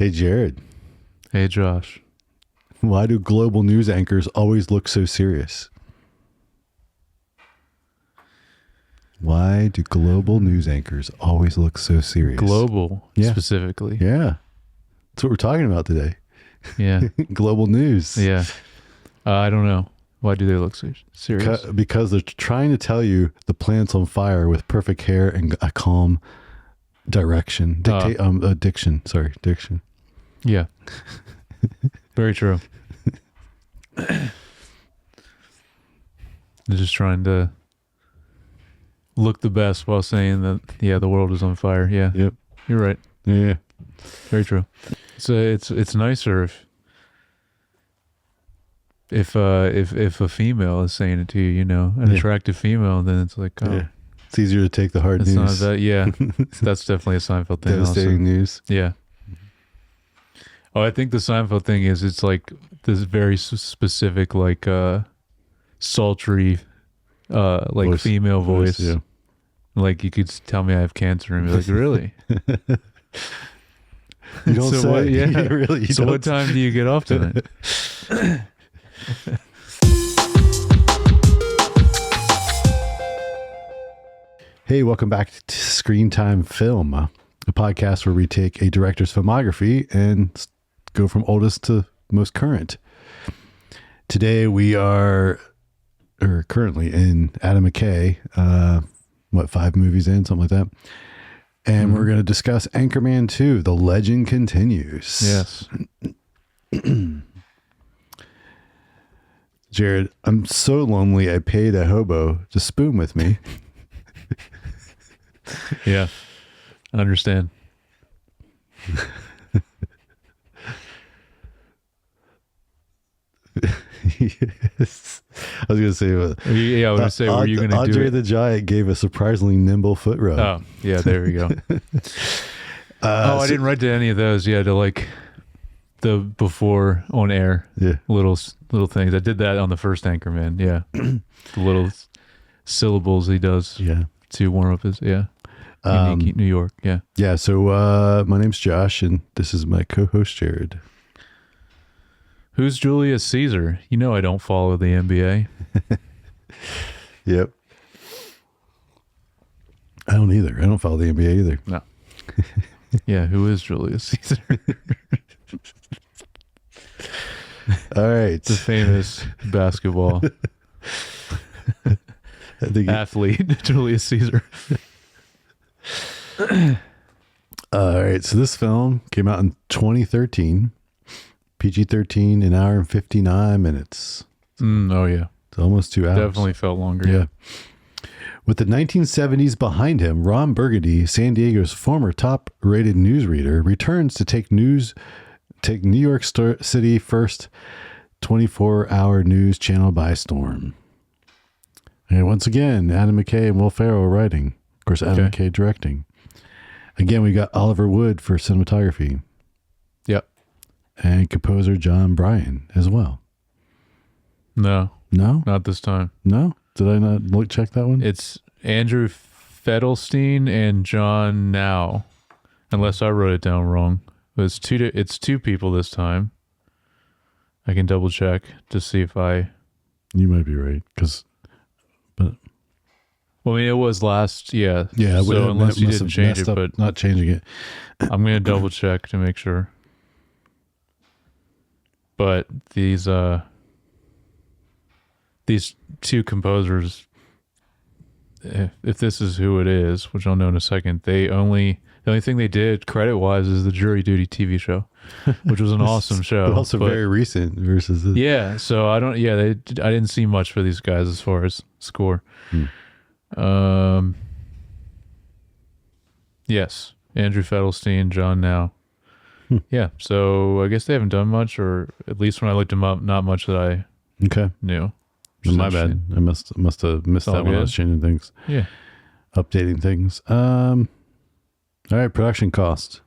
Hey, Jared. Hey, Josh. Why do global news anchors always look so serious? Why do global news anchors always look so serious? Global, specifically. Yeah. That's what we're talking about today. Yeah. Global news. Yeah. I don't know. Why do they look so serious? Because they're trying to tell you the planet's on fire with perfect hair and a calm diction. Yeah. Very true. They're just trying to look the best while saying that, the world is on fire. Yeah. Yep. You're right. Yeah. Very true. So it's nicer if a female is saying it to you, an attractive female, then it's like, oh. Yeah. It's easier to take the hard news. Not that, yeah. That's definitely a Seinfeld thing. Devastating news. Yeah. Oh, I think the Seinfeld thing is it's like this very specific, like sultry, voice. Female voice. Yeah. Like you could tell me I have cancer and be like, really? You don't say. What, yeah. Really, so what time do you get off tonight? Hey, welcome back to Screen Time Film, a podcast where we take a director's filmography and go from oldest to most current. Today we are currently in Adam McKay, 5 movies in, something like that. And we're going to discuss Anchorman 2, The Legend Continues. Yes. Jared, I'm so lonely I paid a hobo to spoon with me. Yeah, I understand. Yes. I was going to say, I was going to say, were you going to do Andre it? the Giant gave a surprisingly nimble foot rub. Oh, yeah, there we go. I didn't write to any of those. Yeah, to like the before on air little things. I did that on the first Anchorman. Yeah, the little syllables he does. Yeah, to warm up his unique New York. Yeah, yeah. So my name's Josh, and this is my co-host Jared. Who's Julius Caesar? I don't follow the NBA. Yep. I don't either. I don't follow the NBA either. No. Yeah, who is Julius Caesar? All right. The famous basketball athlete, Julius Caesar. All right. So this film came out in 2013. PG-13, an hour and 59 minutes. Oh, yeah. It's almost 2 hours. Definitely felt longer. Yeah. With the 1970s behind him, Ron Burgundy, San Diego's former top-rated newsreader, returns to take New York City first 24-hour news channel by storm. And once again, Adam McKay and Will Ferrell writing. Of course, Adam McKay directing. Again, we got Oliver Wood for cinematography. Yep. And composer John Bryan as well. No, not this time. No? Did I not check that one? It's Andrew Fedelstein and John Now, unless I wrote it down wrong. But it's two people this time. I can double check to see if I... You might be right, but... Well, it was last, yeah. Yeah, so unless you didn't change it, but... Not changing it. I'm going to double check to make sure. But these two composers, if this is who it is, which I'll know in a second, the only thing they did credit wise is the Jury Duty TV show, which was an awesome show, but also very recent versus this. Yeah. So I didn't see much for these guys as far as score. Yes, Andrew Fedelstein, John Now. Yeah, so I guess they haven't done much, or at least when I looked them up, not much that I knew. My bad. I must have missed that when I was changing things. Yeah. Updating things. All right, production cost.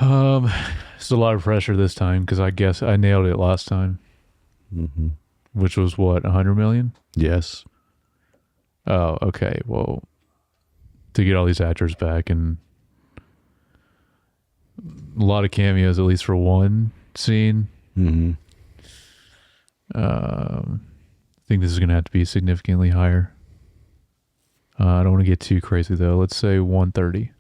It's a lot of pressure this time because I guess I nailed it last time. Mm-hmm. Which was what, 100 million? Yes. Oh, okay. Well, to get all these actors back and lot of cameos, at least for one scene. Mm-hmm. I think this is going to have to be significantly higher. I don't want to get too crazy though. Let's say 130.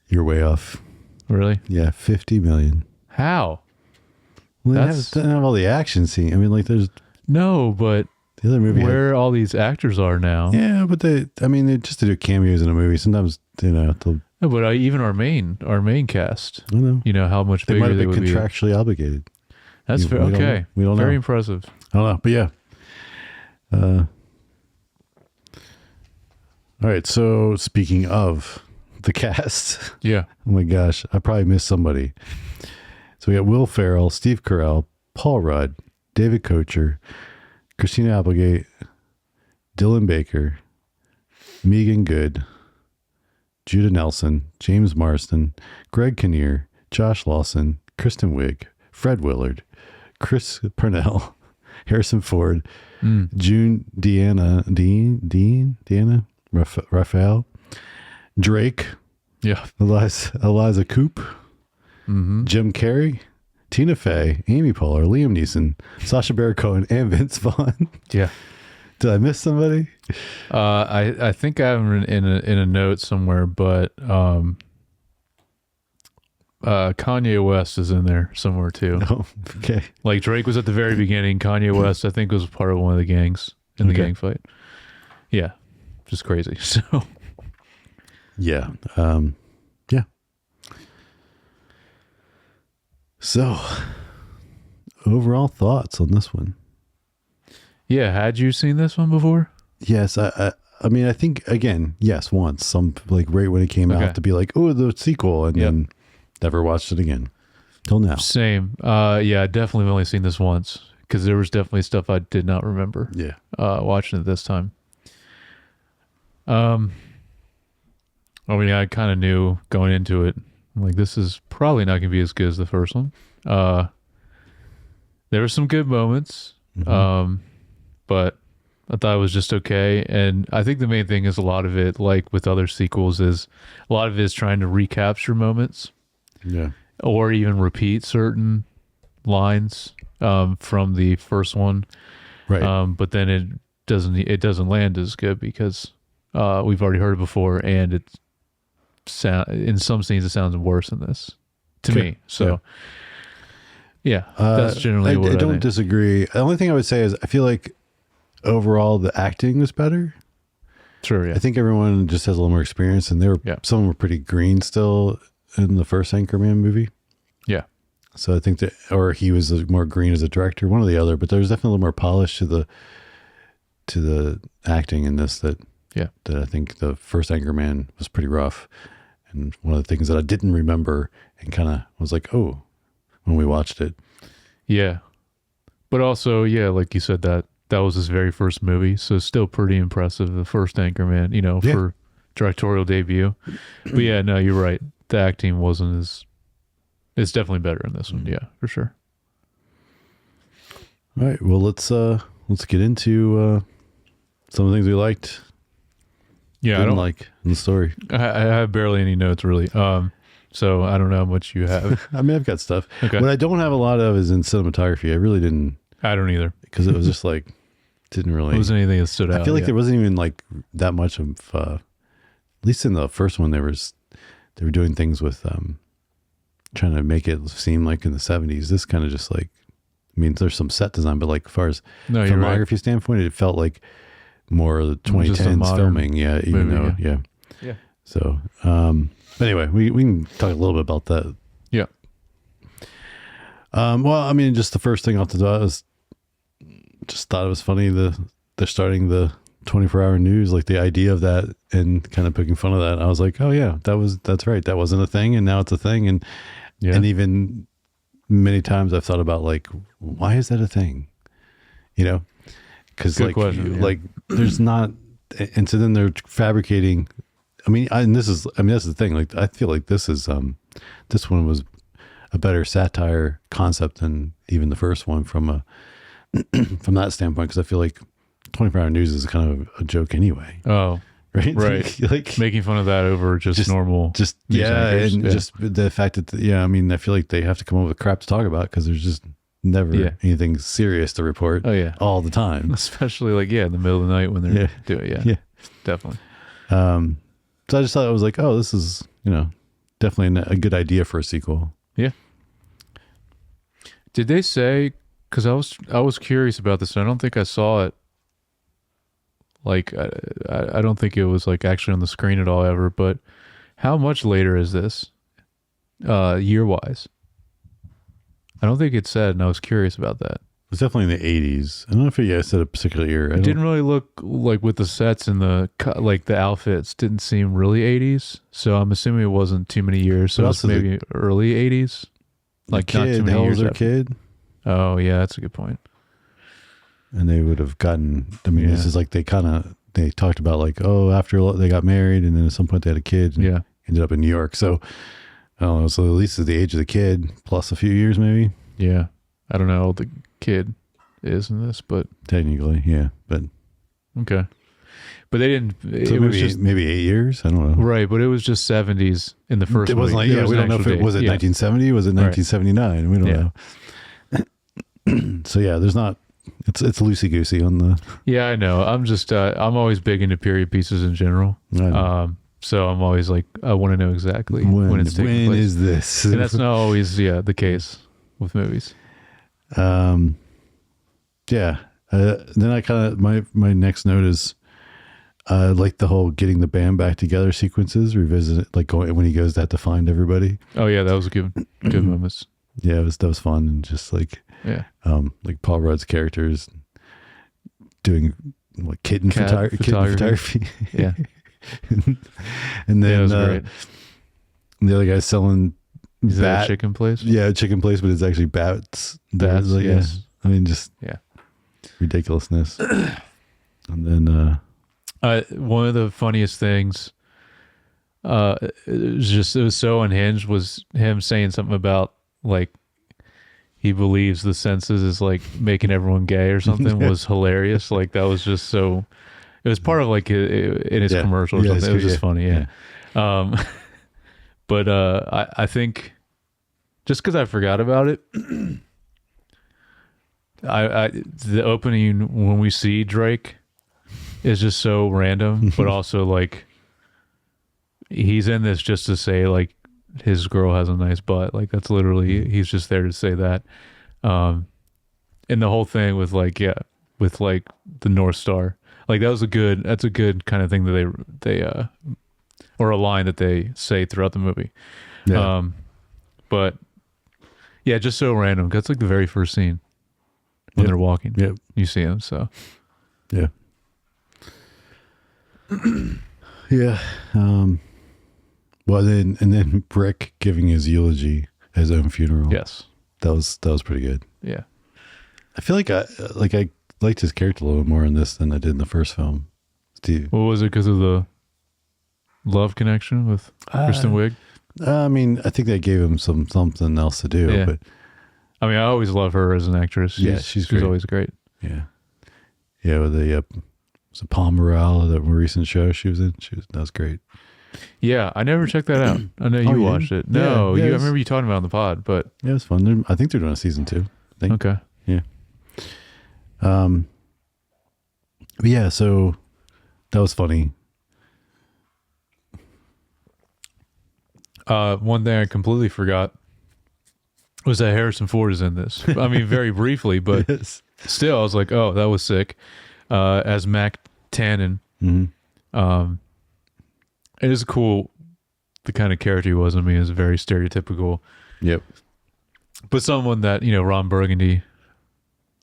You're way off. Really? Yeah, 50 million. How? Well, they doesn't have all the action scene. I mean, like, there's no, but the other movie where all these actors are now. Yeah, but they just to do cameos in a movie. Sometimes No, but even our main cast. I know. You know how much They bigger might have they been would be. contractually obligated. That's fair. Okay, we don't know. Very impressive. I don't know, but yeah. All right. So speaking of the cast, Yeah. oh my gosh, I probably missed somebody. So we got Will Ferrell, Steve Carell, Paul Rudd, David Kocher, Christina Applegate, Dylan Baker, Megan Good, Judah Nelson, James Marsden, Greg Kinnear, Josh Lawson, Kristen Wiig, Fred Willard, Chris Purnell, Harrison Ford, June Deanna, Raphael, Drake, Yeah. Eliza Coupe, Jim Carrey, Tina Fey, Amy Poehler, Liam Neeson, Sacha Baron Cohen, and Vince Vaughn. Yeah. Did I miss somebody? I think I have them in a note somewhere, but Kanye West is in there somewhere too. Oh, okay. Like Drake was at the very beginning. Kanye West, I think, was part of one of the gangs in the gang fight. Yeah, just crazy. So yeah, yeah. So overall thoughts on this one? yeah, had you seen this one before? Yes, I mean, I think again, yes, once, some like right when it came out to be like, oh, the sequel, and then never watched it again till now. Same. Yeah, I definitely have only seen this once because there was definitely stuff I did not remember. Yeah. Watching it this time. I mean, I kind of knew going into it, like, this is probably not going to be as good as the first one. There were some good moments, but I thought it was just okay. And I think the main thing is a lot of it, like with other sequels, is a lot of it is trying to recapture moments. Yeah. Or even repeat certain lines from the first one. Right. But then it doesn't land as good because we've already heard it before, and in some scenes it sounds worse than this to me. So yeah, that's generally what I don't think. disagree. The only thing I would say is I feel like overall the acting was better. Sure, yeah. I think everyone just has a little more experience, and some of them were pretty green still in the first Anchorman movie. Yeah. So I think or he was more green as a director, one or the other, but there's definitely a little more polish to the acting in this that I think the first Anchorman was pretty rough. And one of the things that I didn't remember and kind of was like, oh, when we watched it. Yeah. But also, yeah, like you said, that was his very first movie. So it's still pretty impressive. The first Anchorman, for directorial debut. But yeah, no, you're right. The acting wasn't it's definitely better in this one. Yeah, for sure. All right. Well, let's get into some of the things we liked. Yeah, I don't like in the story. I have barely any notes really. So I don't know how much you have. I mean, I've got stuff. Okay. What I don't have a lot of is in cinematography. I really didn't. I don't either, because it was just like didn't really. It wasn't anything that stood out. I feel like there wasn't even like that much of. At least in the first one, they were doing things with trying to make it seem like in the 70s. This kind of just like, I mean, there's some set design, but like as far as filmography standpoint, it felt like more of the 2010s filming. Yeah, even though, yeah. So, anyway, we can talk a little bit about that. Yeah. Well, I mean, just the first thing off the bat is just thought it was funny. They're starting the 24-hour news, like the idea of that and kind of poking fun of that. I was like, oh yeah, that's right. That wasn't a thing. And now it's a thing. And even many times I've thought about like, why is that a thing? Cause like, like there's not, and so then they're fabricating. I mean, that's the thing. Like, I feel like this one was a better satire concept than even the first one from that standpoint. Cause I feel like 24-hour news is kind of a joke anyway. Oh, right? Right. Like making fun of that over just normal. Just news anchors. and just the fact that I mean, I feel like they have to come up with crap to talk about because there's just never anything serious to report. Oh yeah, all the time. Especially like in the middle of the night when they're doing it. Yeah, definitely. So I just thought it was like, oh, this is definitely a good idea for a sequel. Yeah. Did they say? Because I was curious about this. And I don't think I saw it. Like I don't think it was like actually on the screen at all ever. But how much later is this, year wise? I don't think it said, and I was curious about that. It was definitely in the 80s. I don't know if it said a particular year. It didn't really look like with the sets and the outfits didn't seem really 80s. So I'm assuming it wasn't too many years. So it's maybe early 80s. Like not too many years. Their kid. Oh yeah, that's a good point. And they would have gotten. I mean, this is like they talked about like, oh, after they got married, and then at some point they had a kid. And ended up in New York. So I don't know. So at least it's the age of the kid plus a few years, maybe. Yeah, I don't know how old the kid is in this, but technically, but okay. But they didn't. So it was just maybe 8 years. I don't know. Right, but it was just 70s in the first. It wasn't like we don't know if it was 1970. Was it 1979? We don't know. So there's not. It's loosey goosey on the. Yeah, I know. I'm just. I'm always big into period pieces in general. So I'm always like, I want to know exactly when it's taking place. When is this? And that's not always the case with movies. Then I kind of my next note is like the whole getting the band back together sequences, revisit it, like going when he goes to have to find everybody. Oh yeah, that was a good moments. Yeah, that was fun, and just like like Paul Rudd's characters doing like kitten photography. Yeah. And then was great. The other guy's selling is that a chicken place? Yeah, a chicken place, but it's actually bats. Like, yes. I mean, just ridiculousness. And then one of the funniest things it was so unhinged was him saying something about like he believes the census is like making everyone gay or something was hilarious. Like that was just so. It was part of like in his commercial or something. It was just funny. But I think just because I forgot about it, the opening when we see Drake is just so random, but also like he's in this just to say like his girl has a nice butt. Like that's literally he's just there to say that. And the whole thing with like with like the North Star. Like that's a good kind of thing that they or a line that they say throughout the movie. Yeah. But yeah, just so random. That's like the very first scene when they're walking. Yep. You see him. So yeah. Yeah. Well, then Brick giving his eulogy at his own funeral. Yes. That was pretty good. Yeah. I feel like I liked his character a little more in this than I did in the first film. Steve. What was it? Because of the love connection with Kristen Wiig? I mean, I think they gave him something else to do. Yeah. But I mean, I always love her as an actress. She's always great. Yeah. Yeah, with the was it Palm Morale, that more recent show she was in? That was great. Yeah, I never checked that out. I know you watched it. No, I remember you talking about it on the pod, but yeah, it was fun. I think they're doing a season 2. I think. Okay. Yeah. Yeah, so that was funny. One thing I completely forgot was that Harrison Ford is in this. I mean, very briefly, but still, I was like, oh, that was sick. As Mac Tannen. Mm-hmm. It is cool, the kind of character he was. I mean, is very stereotypical. Yep. But someone that, Ron Burgundy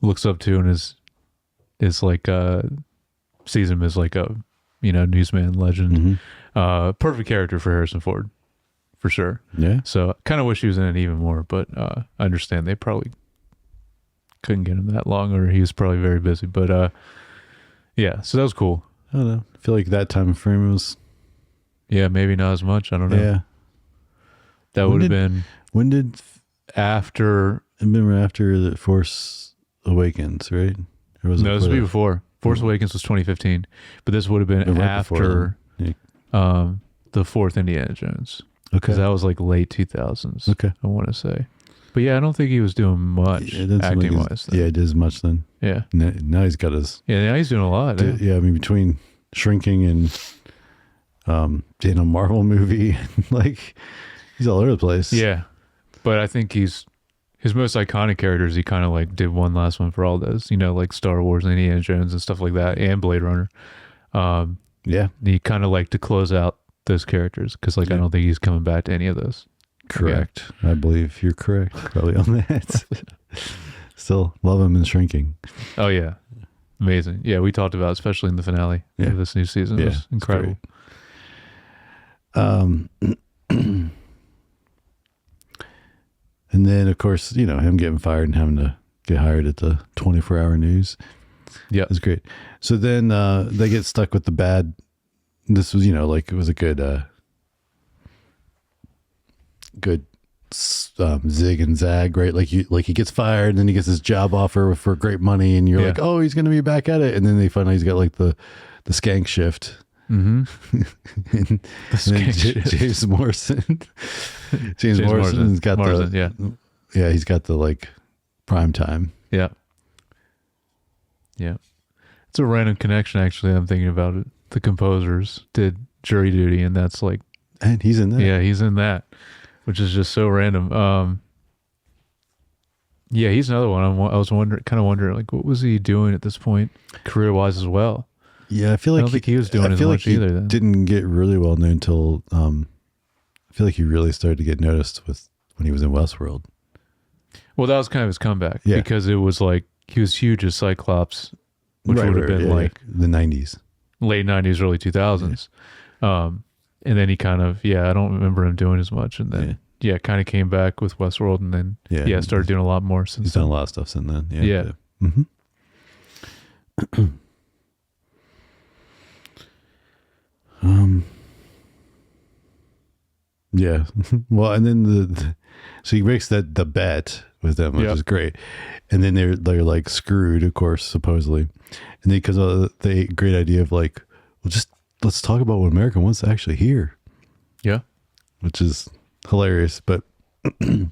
looks up to and is like, sees him as like a, newsman legend. Mm-hmm. Perfect character for Harrison Ford, for sure. Yeah. So I kind of wish he was in it even more, but I understand they probably couldn't get him that long, or he was probably very busy. But yeah, so that was cool. I don't know. I feel like that time frame was... Yeah, maybe not as much. I don't know. Yeah. That would have been... When did... After... It been after The Force Awakens, right? Or was no, it was before. Force Awakens was 2015, but this would have been Right after the fourth Indiana Jones. Okay. Because that was like late 2000s. Okay. I want to say. But yeah, I don't think he was doing much acting wise. Yeah, he did as much then. Yeah. Now he's got his. Yeah, now he's doing a lot. Yeah, I mean, between Shrinking and in a Marvel movie, like he's all over the place. Yeah. But I think his most iconic characters, he kind of like did one last one for all those, like Star Wars and Indiana Jones and stuff like that, and Blade Runner. Yeah. He kind of like to close out those characters because I don't think he's coming back to any of those. Correct. I believe you're correct probably on that. Still love him in Shrinking. Oh yeah. Amazing. Yeah, we talked about, especially in the finale of this new season. It was incredible. And then, of course, him getting fired and having to get hired at the 24-hour news. Yeah. It was great. So then they get stuck with the bad. This was, it was a good zig and zag, right? Like he gets fired and then he gets his job offer for great money and you're like, oh, he's going to be back at it. And then they find out he's got like the skank shift. Mm-hmm. and James Morrison. James Morrison's got he's got the like prime time. Yeah. Yeah. It's a random connection, actually. I'm thinking about it. The composers did Jury Duty, and that's like, and he's in that. Yeah, he's in that, which is just so random. Yeah, he's another one. I was wondering, like, what was he doing at this point, career-wise as well? Yeah, I feel like I don't think he was doing as much either. Then didn't get really well known until I feel like he really started to get noticed when he was in Westworld. Well, that was kind of his comeback because it was like he was huge as Cyclops, which would have been like the 90s, late 90s, early 2000s. And then he kind of I don't remember him doing as much, and then kind of came back with Westworld, and then started doing a lot more since. He's done a lot of stuff since then. Yeah. Mm-hmm. Yeah. Well, and then so he makes the bet with them, which is great. And then they're like screwed, of course, supposedly. And then because of the great idea of like, well, just let's talk about what America wants to actually hear. Yeah. Which is hilarious. But so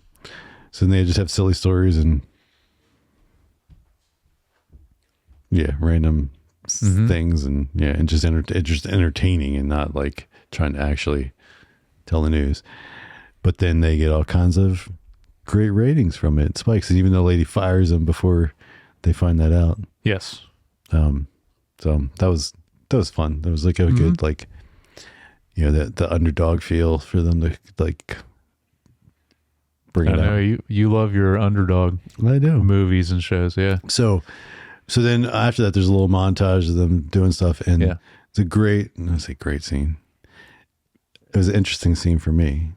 then they just have silly stories and random things and just entertaining and not like trying to actually tell the news. But then they get all kinds of great ratings from it. It spikes, and even the lady fires them before they find that out. Yes. So that was fun. That was like a good like the underdog feel for them to like bring it out. I know you love your underdog. I do. Movies and shows. Yeah. So then after that, there's a little montage of them doing stuff, and it's a great scene. It was an interesting scene for me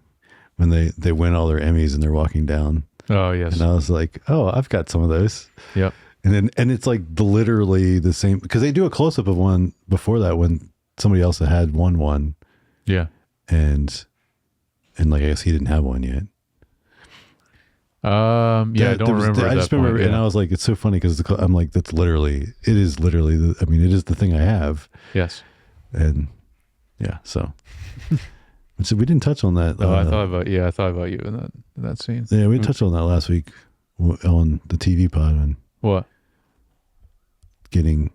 when they win all their Emmys and they're walking down. Oh yes. And I was like, oh, I've got some of those. Yep. And it's like literally the same, because they do a close up of one before that when somebody else had won one. Yeah. And like, I guess he didn't have one yet. I don't remember. I just remember, and I was like, it's so funny because I'm like, it is literally it is the thing I have. Yes. And so we didn't touch on that. I thought about you in that scene. Yeah, we touched on that last week on the TV pod on what getting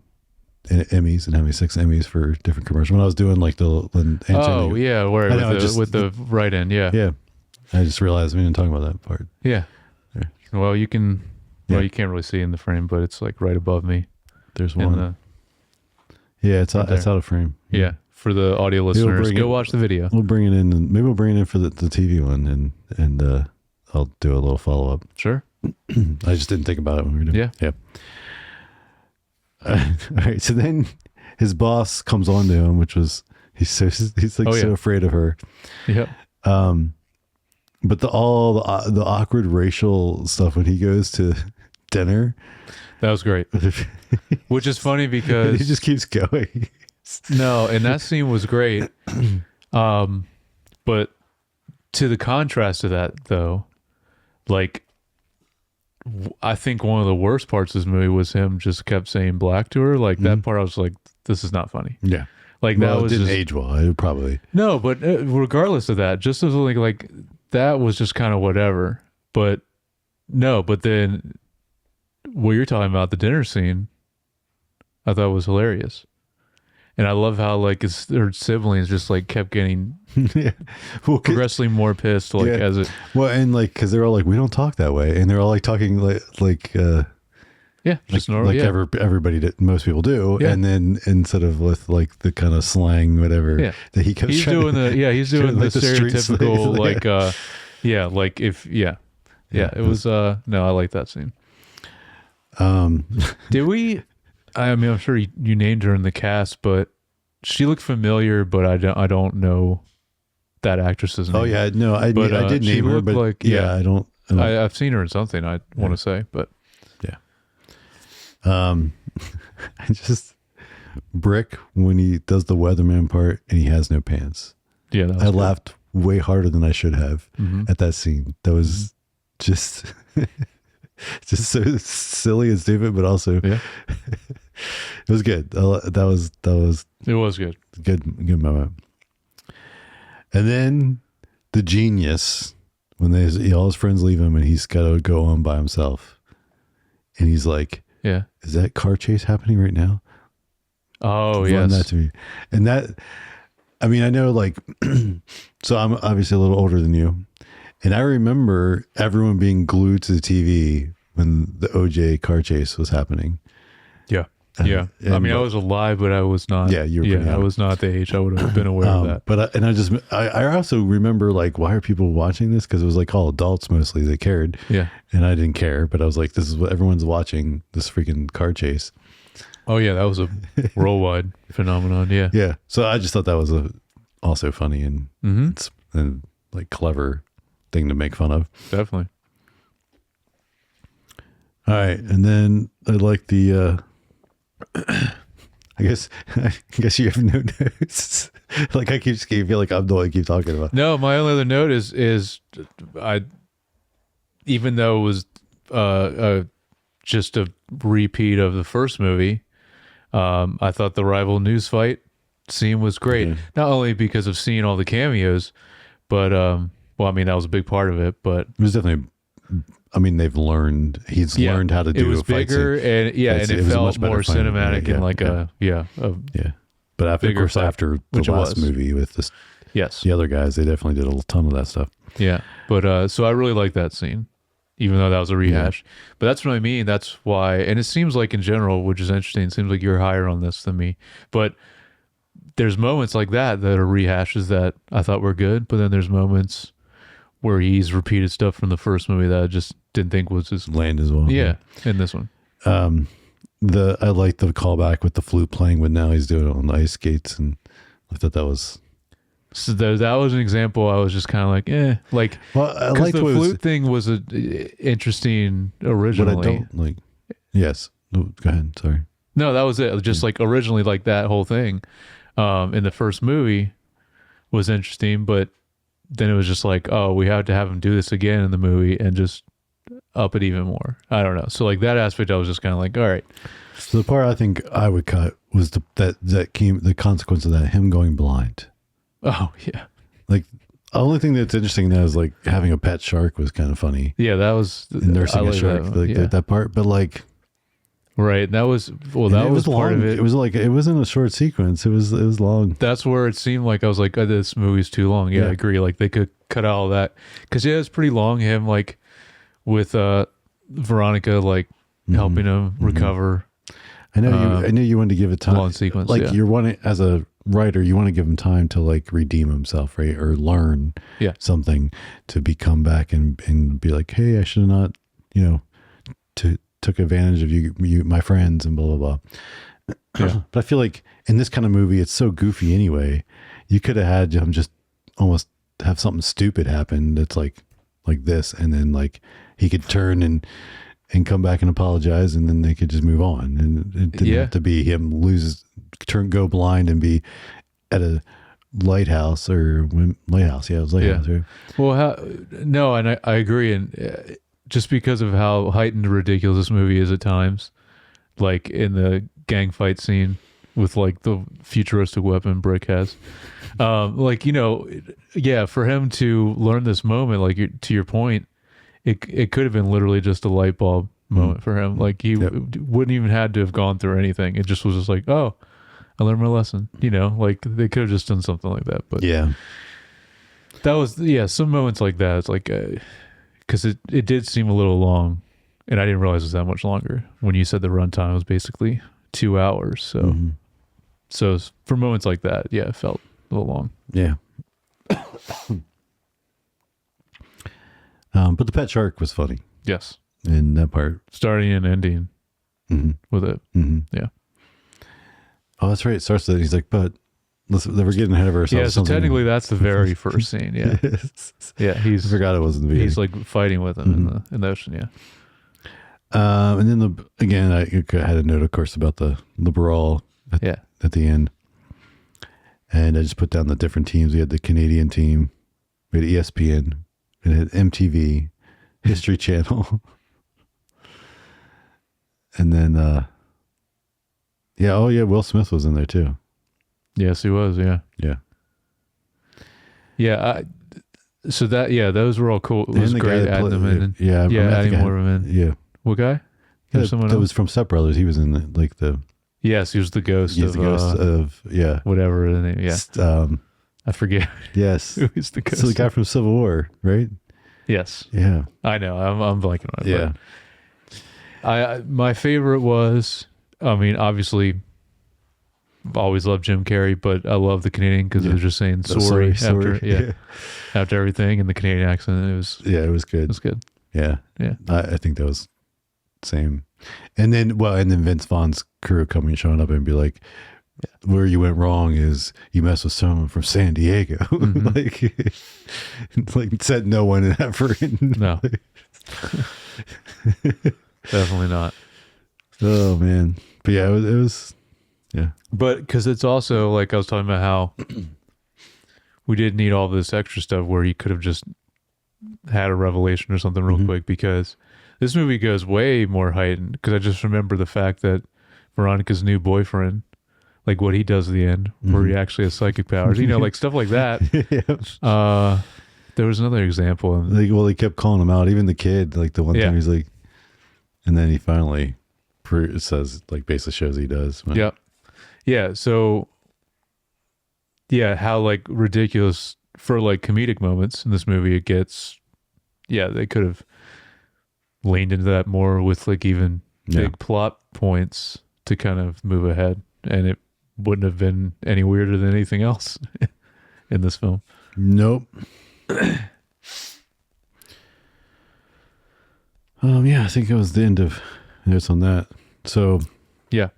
Emmys and having 6 Emmys for different commercials. When I was doing like with the right end, yeah. I just realized we didn't talk about that part. Yeah. Well, you can. Well, you can't really see in the frame, but it's like right above me. There's one. It's out of frame. Yeah. For the audio listeners, go watch the video. We'll bring it in, and maybe we'll bring it in for the TV one, and I'll do a little follow up. Sure. I just didn't think about it when we were doing. Yeah. All right. So then his boss comes on to him, which was he's so afraid of her. Yep. But the awkward racial stuff when he goes to dinner. That was great. Which is funny because he just keeps going. No, and that scene was great. But to the contrast of that, though, like I think one of the worst parts of this movie was him just kept saying black to her. Like that part, I was like, this is not funny. Yeah. Like Well, that was it didn't just, age well. It probably. no, but regardless of that, just as like that was just kind of whatever. But no, but then what you're talking about, the dinner scene, I thought was hilarious. And I love how like her siblings just like kept getting Yeah. Well, progressively more pissed like Yeah. as it well, and like because they're all like, we don't talk that way, and they're all like talking just normal. like everybody that most people do, Yeah. and then instead of with like the kind of slang whatever that he kept he's trying doing to, he's doing the like the street stereotypical slang. like if it was no, I like that scene. Did we I mean I'm sure you named her in the cast, but she looked familiar, but I don't know that actress's name. Oh yeah, no, I did she name her, looked but like, I don't. I've seen her in something I want to say, but I just Brick when he does the weatherman part and he has no pants. yeah, that was I good. laughed way harder than I should have at that scene. That was just just so silly and stupid, but also Yeah, it was good. That was it was good. good moment. And then the genius when all his friends leave him and he's got to go on by himself, and he's like, Yeah. "Is that car chase happening right now?" Oh Run yes. that to me. And that, I mean, I know like, so I'm obviously a little older than you. And I remember everyone being glued to the TV when the OJ car chase was happening. Yeah. Yeah. I mean, I was alive, but I was not. Yeah, you were pretty I young. was not the age I would have been aware of that. But I also remember like, why are people watching this? Because it was like all adults mostly that cared. Yeah. And I didn't care, but I was like, this is what everyone's watching, this freaking car chase. Oh yeah, that was a worldwide phenomenon. Yeah. Yeah. So I just thought that was also funny and and like clever thing to make fun of. Definitely. All right, and then I like the. I guess you have no notes. Like I feel like I'm the one I keep talking about. No, my only other note is I, even though it was just a repeat of the first movie, I thought the rival news fight scene was great. Okay. Not only because of seeing all the cameos, but well, I mean that was a big part of it. But It was definitely. I mean, he's learned how to do. It was a fight bigger scene. and It it was a felt much better more fight. cinematic Yeah, and like yeah. a But after, of bigger course, fight, after which the it last was. movie with yes, the other guys, they definitely did a ton of that stuff. yeah. But so I really like that scene, even though that was a rehash. But that's what I mean. That's why, and it seems like in general, which is interesting. It seems like you're higher on this than me, but there's moments like that are rehashes that I thought were good, but then there's moments where he's repeated stuff from the first movie that I just didn't think was as Land as well. yeah in this one. I like the callback with the flute playing, but now he's doing it on the ice skates, and I thought that was. So that was an example. I was just kind of like, like Well, I because liked the what it was- flute thing was interesting What originally. I don't like. Yes. No, go ahead. Sorry. No, that was it. Just like originally, like that whole thing in the first movie was interesting, but then it was just like, oh, we have to have him do this again in the movie and just up it even more. I don't know. So like that aspect, I was just kind of like, all right. So the part I think I would cut was the consequence of that, him going blind. Oh yeah, Like the only thing that's interesting now is like having a pet shark was kind of funny. yeah. That was Nursing I a like shark, that, like yeah. that part, but like Right. That was and that it was part long. of it. It was like it wasn't a short sequence. It was long. That's where it seemed like I was like, oh, this movie's too long. Yeah, Yeah. I agree. Like they could cut out all that because it's pretty long. Him like with Veronica like helping him recover. I know you wanted to give it time. Long sequence, like yeah. you're wanting as a writer, you want to give him time to like redeem himself, right, or learn something to come back and be like, hey, I should have not, took advantage of you, my friends, and blah blah blah. Yeah. But I feel like in this kind of movie, it's so goofy anyway. You could have had him just almost have something stupid happen that's like this, and then like he could turn and come back and apologize, and then they could just move on. And it didn't have to be him go blind and be at a lighthouse it was lighthouse, right? Well, no, and I agree. And just because of how heightened ridiculous this movie is at times, like in the gang fight scene with like the futuristic weapon Brick has, like, you know, yeah, for him to learn this moment, like to your point, it could have been literally just a light bulb moment for him. Like he wouldn't even had to have gone through anything. It just was just like, oh, I learned my lesson, you know, like they could have just done something like that. But yeah, that was, some moments like that. It's like, because it did seem a little long, and I didn't realize it was that much longer when you said the runtime was basically 2 hours. So, so for moments like that, yeah, it felt a little long. Yeah. But the pet shark was funny. Yes. In that part. Starting and ending with it. Yeah. Oh, that's right. It starts that he's like, but we're getting ahead of ourselves. Yeah, so technically that's the very first scene. Yeah. Yeah, I forgot it wasn't the beginning. He's like fighting with him in the ocean, yeah. And then I had a note, of course, about the brawl at the end. And I just put down the different teams. We had the Canadian team, we had ESPN, we had MTV, History Channel. And then, Will Smith was in there too. Yes, he was, yeah. Yeah. Yeah, so those were all cool. It was great adding them in. Adding more of them in. Yeah. What guy? Someone else? That was from Step Brothers. He was in the Yes, he was the ghost. He's the ghost of whatever the name. Yeah, I forget. Yes, who is the ghost? So the guy from Civil War, right? Yes. Yeah, I know. I'm blanking on it. Yeah. My favorite was, I mean, obviously, I've always loved Jim Carrey, but I love the Canadian because it was just saying sorry after everything in the Canadian accent. It was it was good. It was good. Yeah, yeah. I think that was same. And then Vince Vaughn's crew showing up and be like, where you went wrong is you messed with someone from San Diego. like said no one in effort. No. Definitely not. Oh man. But yeah, it was But because it's also like I was talking about how we didn't need all this extra stuff where he could have just had a revelation or something real quick, because this movie goes way more heightened, because I just remember the fact that Veronica's new boyfriend, like what he does at the end, where he actually has psychic powers, you know, like stuff like that. There was another example. He kept calling him out, even the kid, like the one time he's like, and then he finally says, like, basically shows he does. Yeah. Yeah. So, yeah, how like ridiculous for like comedic moments in this movie it gets. Yeah, they could have leaned into that more with like even big plot points to kind of move ahead, and it wouldn't have been any weirder than anything else in this film. Nope. I think it was the end of notes on that. So yeah,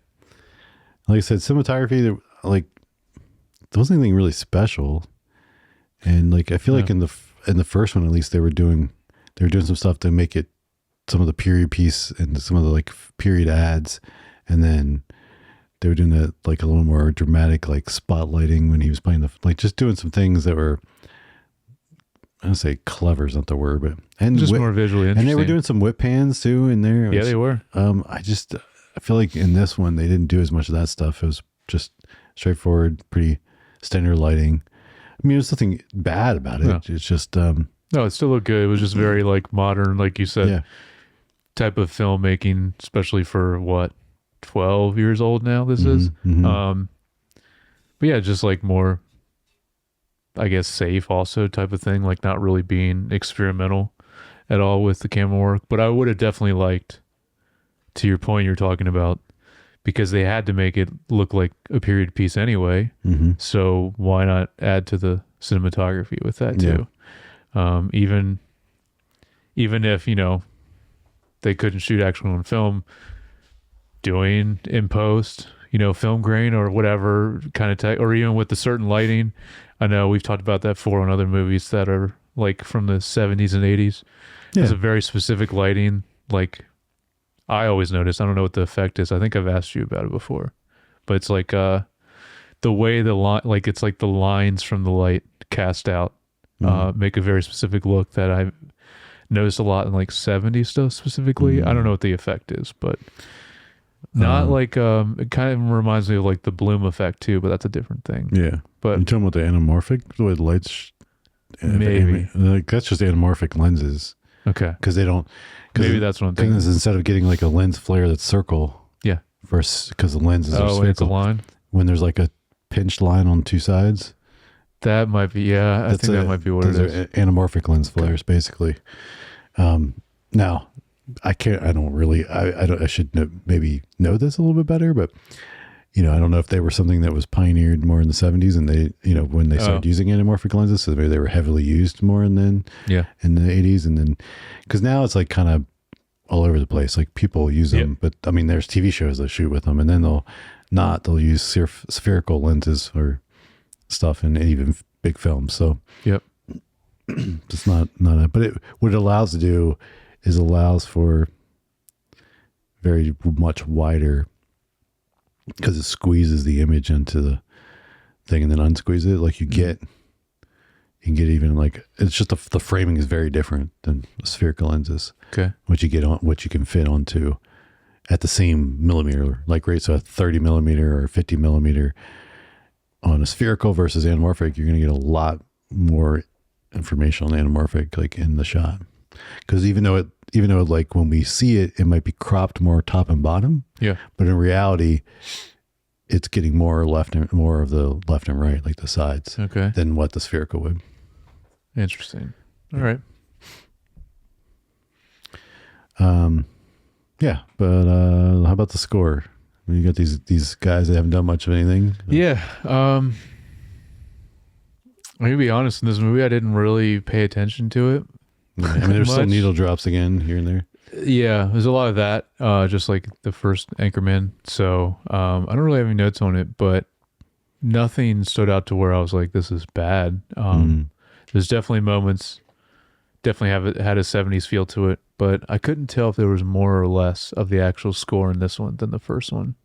like I said, cinematography, like there wasn't anything really special, and like I feel like in the first one at least they were doing some stuff to make it some of the period piece and some of the like period ads, and then they were doing that like a little more dramatic like spotlighting when he was playing just doing some things that were, I don't say clever is not the word, but just more visually interesting. And they were doing some whip pans too in there. They were. I feel like in this one they didn't do as much of that stuff. It was just straightforward, pretty standard lighting. I mean, there's nothing bad about it. No. It's just no, it still looked good. It was just very like modern, like you said, type of filmmaking, especially for what, 12 years old now this is. But yeah, just like more, I guess, safe also type of thing, like not really being experimental at all with the camera work. But I would have definitely liked, to your point you're talking about, because they had to make it look like a period piece anyway. So why not add to the cinematography with that too? Even if, you know, they couldn't shoot actual on film, doing in post, you know, film grain or whatever kind of tech, or even with the certain lighting. I know we've talked about that before on other movies that are like from the 70s and 80s. There's a very specific lighting. Like I always notice, I don't know what the effect is. I think I've asked you about it before, but it's like the way the line, like it's like the lines from the light cast out make a very specific look that noticed a lot in like 70s stuff specifically. I don't know what the effect is, but not like it kind of reminds me of like the bloom effect too, but that's a different thing. Yeah, but you're talking about the anamorphic, the way the lights. Maybe like that's just anamorphic lenses. Okay, because they don't. Maybe that's one thing. Because instead of getting like a lens flare that's circle, yeah, because the lenses are when it's a line. When there's like a pinched line on two sides, that might be. Yeah, I think that might be what it is. Anamorphic lens flares, basically. Now, I can't. I don't really. I should maybe know this a little bit better, but. I don't know if they were something that was pioneered more in the 70s and they, when they started using anamorphic lenses, so maybe they were heavily used more in the 80s. And then, because now it's like kind of all over the place. Like people use them, but I mean, there's TV shows that shoot with them and then they'll use spherical lenses or stuff in even big films. So it's not but what it allows to do is allows for very much wider, because it squeezes the image into the thing and then unsqueeze it. Like you can get even like, it's just the framing is very different than the spherical lenses. Okay. What you can fit onto at the same millimeter, like so a 30 millimeter or 50 millimeter on a spherical versus anamorphic, you're going to get a lot more information on anamorphic, like in the shot. Because even though like when we see it, it might be cropped more top and bottom. Yeah. But in reality, it's getting more of the left and right, like the sides. Okay. Than what the spherical would. Interesting. All right. Yeah, but how about the score? You got these guys that haven't done much of anything. Yeah. I'm gonna be honest, in this movie, I didn't really pay attention to it. I mean, there's some needle drops again here and there. Yeah, there's a lot of that, just like the first Anchorman. So I don't really have any notes on it, but nothing stood out to where I was like, this is bad. There's definitely moments, definitely had a 70s feel to it, but I couldn't tell if there was more or less of the actual score in this one than the first one.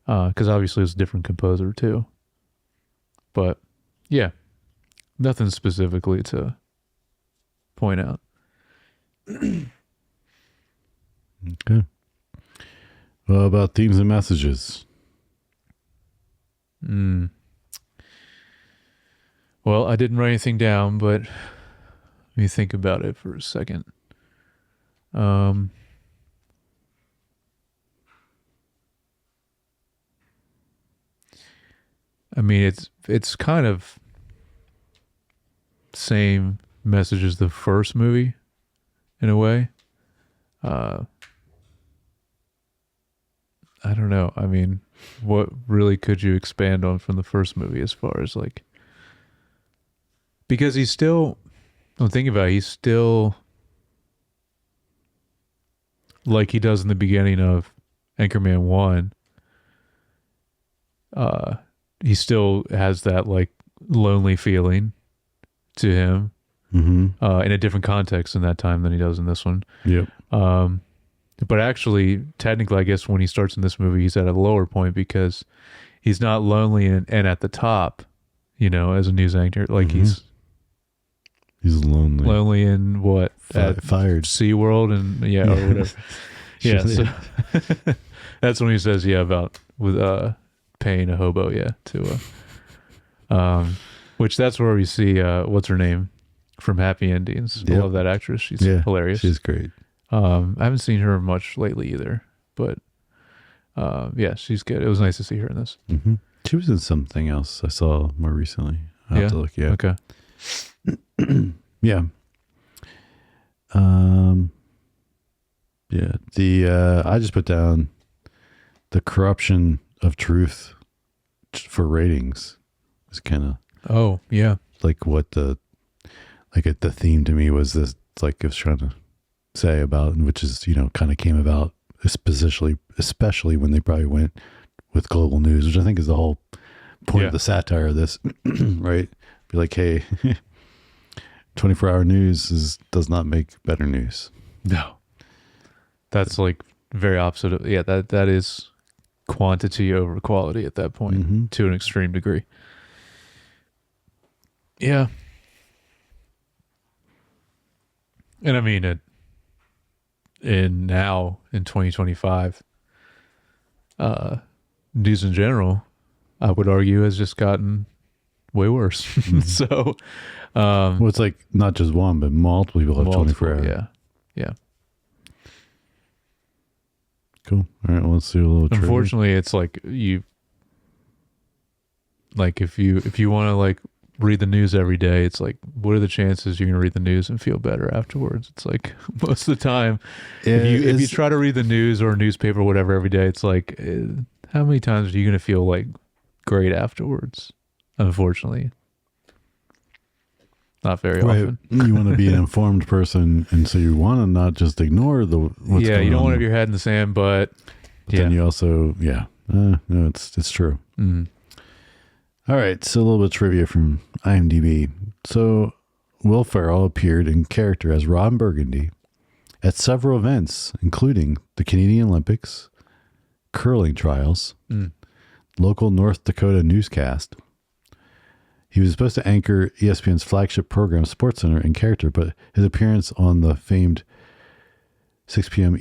Because obviously it's a different composer too. But yeah, nothing specifically to point out. Okay. Well, about themes and messages. Well, I didn't write anything down, but let me think about it for a second. I mean, it's kind of same message as the first movie in a way. I don't know. I mean, what really could you expand on from the first movie as far as like, because he's still, I'm thinking about it, he's still like he does in the beginning of Anchorman 1. He still has that like lonely feeling to him in a different context in that time than he does in this one. Yep. But actually, technically, I guess when he starts in this movie, he's at a lower point because he's not lonely and at the top, as a news anchor. Like he's lonely. Lonely in what? Fired. SeaWorld and or whatever. Yeah. So that's when he says, about with paying a hobo, to which that's where we see what's her name from Happy Endings. I love that actress. She's hilarious. She's great. I haven't seen her much lately either, but she's good. It was nice to see her in this. She was in something else I saw more recently. I'll have to look. Yeah. Okay. Yeah. I just put down the corruption of truth for ratings. It's kind of like what the theme to me was. This like it was trying to say about, which is kind of came about especially when they probably went with global news, which I think is the whole point of the satire of this. Right? Be like, hey, 24-hour news does not make better news. No, that's like very opposite of that is quantity over quality at that point to an extreme degree. And I mean it in 2025, news in general, I would argue, has just gotten way worse. Mm-hmm. So, well, it's like not just one, but multiple people have 24 hours. Yeah. Yeah. Cool. All right. Well, let's do a little trivia. Unfortunately, it's like if you want to like read the news every day, it's like, what are the chances you're going to read the news and feel better afterwards? It's like most of the time, if you try to read the news or a newspaper or whatever every day, it's like, how many times are you going to feel like great afterwards? Unfortunately, not very often. You want to be an informed person, and so you want to not just ignore what's you going don't on. want to have your head in the sand, but then you also, no, it's true. Mm-hmm. All right, so a little bit of trivia from IMDb. So Will Ferrell appeared in character as Ron Burgundy at several events, including the Canadian Olympics, curling trials, local North Dakota newscast. He was supposed to anchor ESPN's flagship program, SportsCenter, in character, but his appearance on the famed 6 p.m.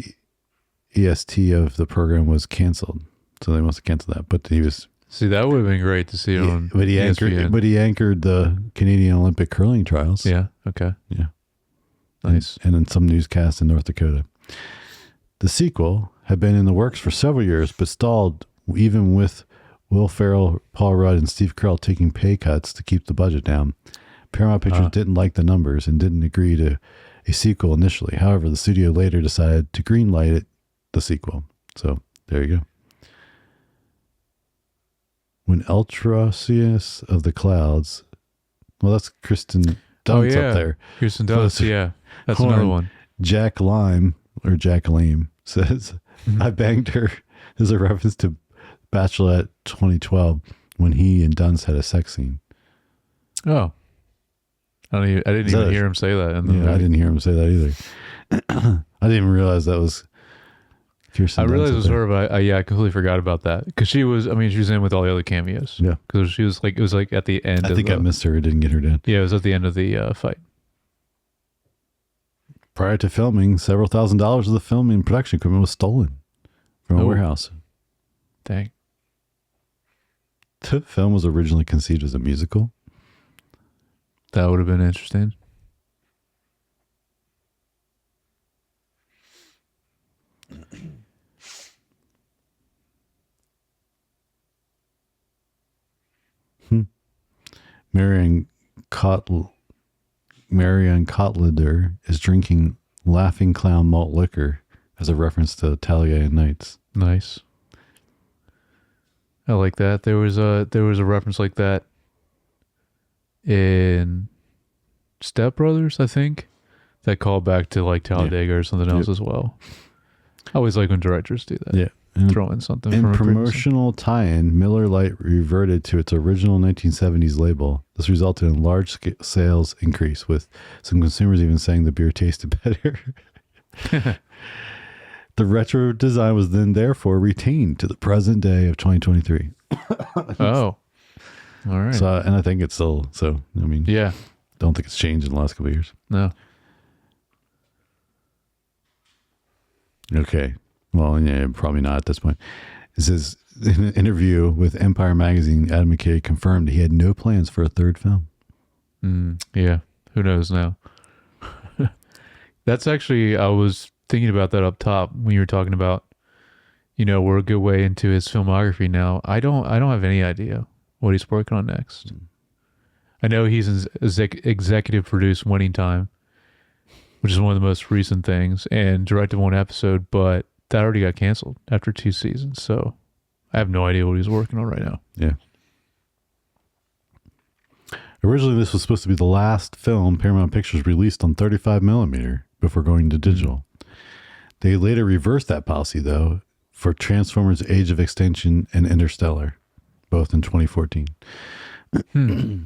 EST of the program was canceled. So they must have canceled that. But he was... See, that would have been great to see on ESPN. But he anchored the Canadian Olympic curling trials. Yeah. Okay. Yeah. Nice. And in some newscasts in North Dakota. The sequel had been in the works for several years, but stalled even with Will Ferrell, Paul Rudd, and Steve Carell taking pay cuts to keep the budget down. Paramount Pictures didn't like the numbers and didn't agree to a sequel initially. However, the studio later decided to greenlight the sequel. So there you go. When Ultrasius of the Clouds, well, that's Kristen Dunst up there. Kristen Dunst, yeah. That's another one. Jack Lime says, I banged her. There's a reference to Bachelorette 2012 when he and Dunst had a sex scene. Oh. I didn't even hear him say that. I didn't hear him say that either. I didn't even realize that was Kirsten Dunst. I realized it was her, but I completely forgot about that. Because she was in with all the other cameos. Yeah. Because she was like, it was like at the end. I think I missed her. I didn't get her down. Yeah, it was at the end of the fight. Prior to filming, several $1,000s of the filming and production equipment was stolen from a warehouse. Dang. The film was originally conceived as a musical. That would have been interesting. Marion Cotlader is drinking Laughing Clown malt liquor as a reference to Talladega Nights. Nice. I like that. There was a reference like that in Step Brothers, I think, that called back to like Talladega or something else as well. I always like when directors do that. Yeah. Throw in something. In from a promotional tie-in, Miller Lite reverted to its original 1970s label. This resulted in large sales increase, with some consumers even saying the beer tasted better. The retro design was then therefore retained to the present day of 2023. Oh, all right. So, and I think it's still, so, I mean, yeah, don't think it's changed in the last couple of years. No. Okay. Well, yeah, probably not at this point. It says, in an interview with Empire Magazine, Adam McKay confirmed he had no plans for a third film. Yeah. Who knows now? That's actually, I was thinking about that up top when you were talking about, we're a good way into his filmography now. I don't have any idea what he's working on next. I know he's executive produced Winning Time, which is one of the most recent things, and directed one episode, but that already got canceled after 2 seasons. So I have no idea what he's working on right now. Yeah. Originally, this was supposed to be the last film Paramount Pictures released on 35 millimeter before going to digital. They later reversed that policy, though, for Transformers Age of Extinction and Interstellar, both in 2014. I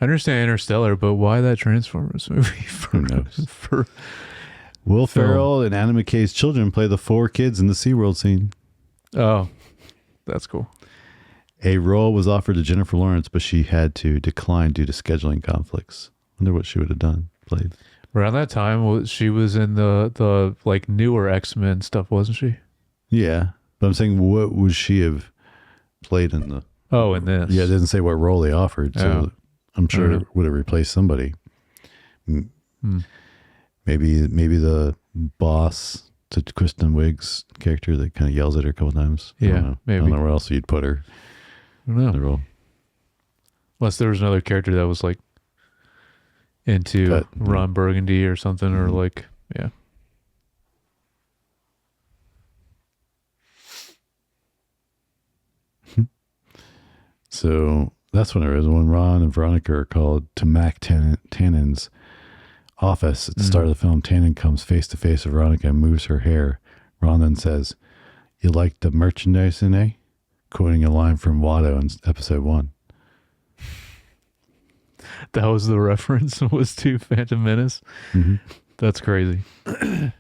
understand Interstellar, but why that Transformers movie? Who knows? Will Ferrell and Adam McKay's children play the 4 kids in the SeaWorld scene. Oh, that's cool. A role was offered to Jennifer Lawrence, but she had to decline due to scheduling conflicts. Wonder what she would have done. Played. Around that time, she was in the like newer X-Men stuff, wasn't she? Yeah, but I'm saying, what would she have played in the? Oh, in this. Yeah, it doesn't say what role they offered, so I'm sure it would have replaced somebody. Maybe the boss to Kristen Wiig's character that kind of yells at her a couple times. Yeah, maybe. I don't know where else you'd put her. I don't know. The role. Unless there was another character that was like into Ron Burgundy or something, or like, yeah. So that's when it is. When Ron and Veronica are called to Mac Tannen's office at the start of the film, Tannen comes face to face with Veronica and moves her hair. Ron then says, "You like the merchandise in A?" Quoting a line from Watto in episode 1. That was the reference, was to Phantom Menace. Mm-hmm. That's crazy. The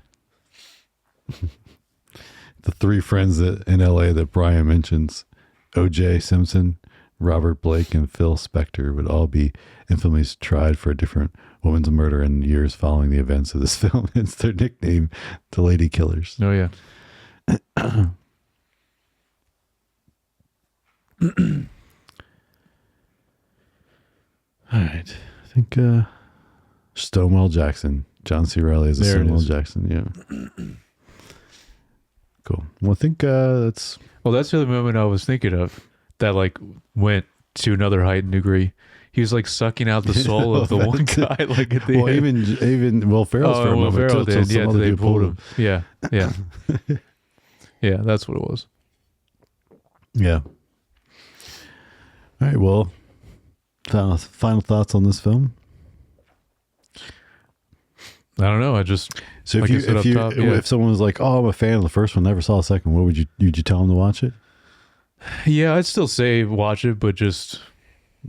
three friends in LA that Brian mentions, O.J. Simpson, Robert Blake, and Phil Spector, would all be infamously tried for a different woman's murder in years following the events of this film. It's their nickname, the Lady Killers. Oh, yeah. All right. I think Stonewall Jackson. John C. Reilly is a Stonewall Jackson. Yeah. Cool. Well, I think that's... Well, that's the other moment I was thinking of that like went to another heightened degree. He was like sucking out the soul of the one guy. Like at the end. even Will Ferrell's for a moment. Ferrell did. Yeah, they pulled him. Yeah. Yeah, that's what it was. Yeah. All right. Well, final thoughts on this film. I don't know. I just so like if someone was like, "Oh, I'm a fan of the first one, never saw the second," what would you tell them to watch it? Yeah, I'd still say watch it, but just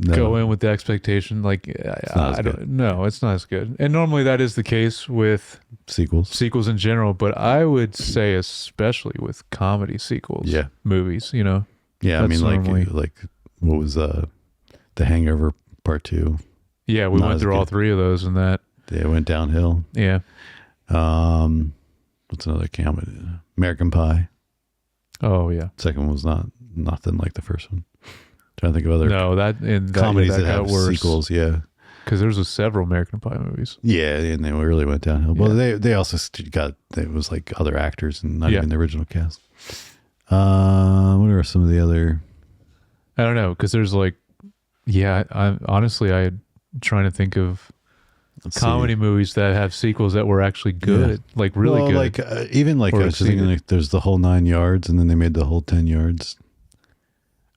go in with the expectation. Like, I don't know, it's not as good. And normally that is the case with sequels in general, but I would say especially with comedy sequels, movies. You know, yeah. I mean, like what was The Hangover Part 2? Yeah, we went through all three of those, and that it went downhill. Yeah. What's another comedy? American Pie. Oh yeah. Second one was nothing like the first one. Trying to think of other comedies that have sequels. Yeah, because there's several American Pie movies. Yeah, and they really went downhill. Well, they also it was like other actors and not even the original cast. What are some of the other? I don't know, because there's like, I'm trying to think of comedy movies that have sequels that were actually good, like really good. Like even like I was thinking, like there's The Whole 9 Yards, and then they made The Whole 10 Yards.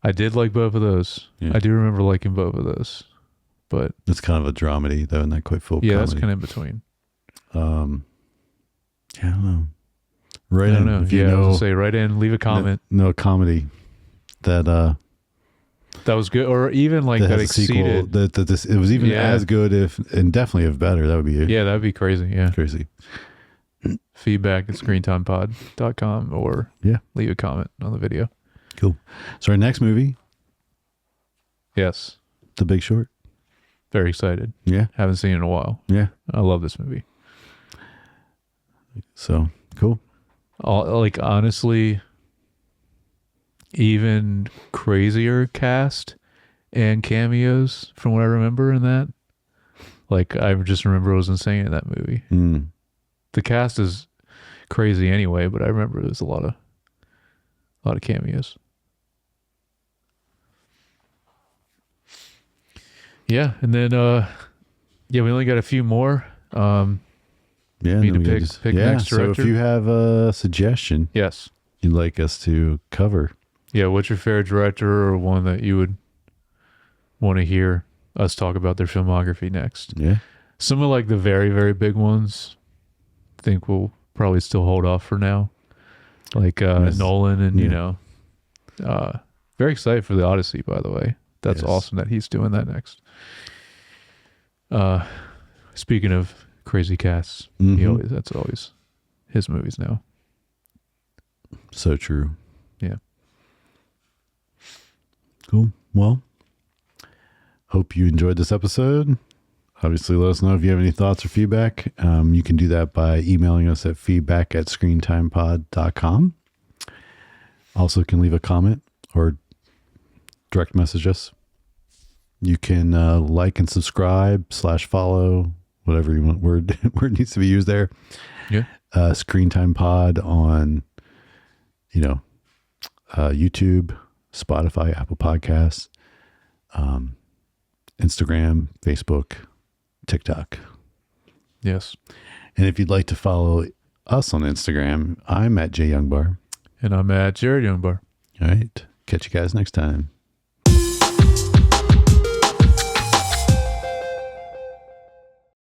I did like both of those. Yeah. I do remember liking both of those, but it's kind of a dramedy though, not quite full. Yeah, that's kind of in between. I don't know. Right. I don't know. If you know, say right in, leave a comment. No comedy that was good, or even like that exceeded. It was even as good, and definitely if better. That would be that'd be crazy. Yeah, crazy. Feedback at screentimepod.com or leave a comment on the video. Cool. So our next movie. Yes. The Big Short. Very excited. Yeah. Haven't seen it in a while. Yeah. I love this movie. So cool. Like honestly, even crazier cast and cameos from what I remember in that. Like I just remember it was insane in that movie. The cast is crazy anyway, but I remember there's a lot of cameos. Yeah, and then we only got a few more. Need to pick next director. So if you have a suggestion, you'd like us to cover. Yeah, what's your favorite director, or one that you would want to hear us talk about their filmography next? Yeah. Some of like the very, very big ones, I think we'll probably still hold off for now. Like Nolan and, very excited for The Odyssey, by the way. That's awesome that he's doing that next. Speaking of crazy casts, that's always his movies now. So true. Yeah. Cool. Well, hope you enjoyed this episode Obviously, let us know if you have any thoughts or feedback. You can do that by emailing us at feedback@screentimepod.com. Also can leave a comment or direct message us. You can like and subscribe /follow, whatever you want word needs to be used there. Yeah. Screen Time Pod on, YouTube, Spotify, Apple Podcasts, Instagram, Facebook, TikTok. Yes. And if you'd like to follow us on Instagram, I'm at JYoungBar. And I'm at Jared Youngbar. All right. Catch you guys next time.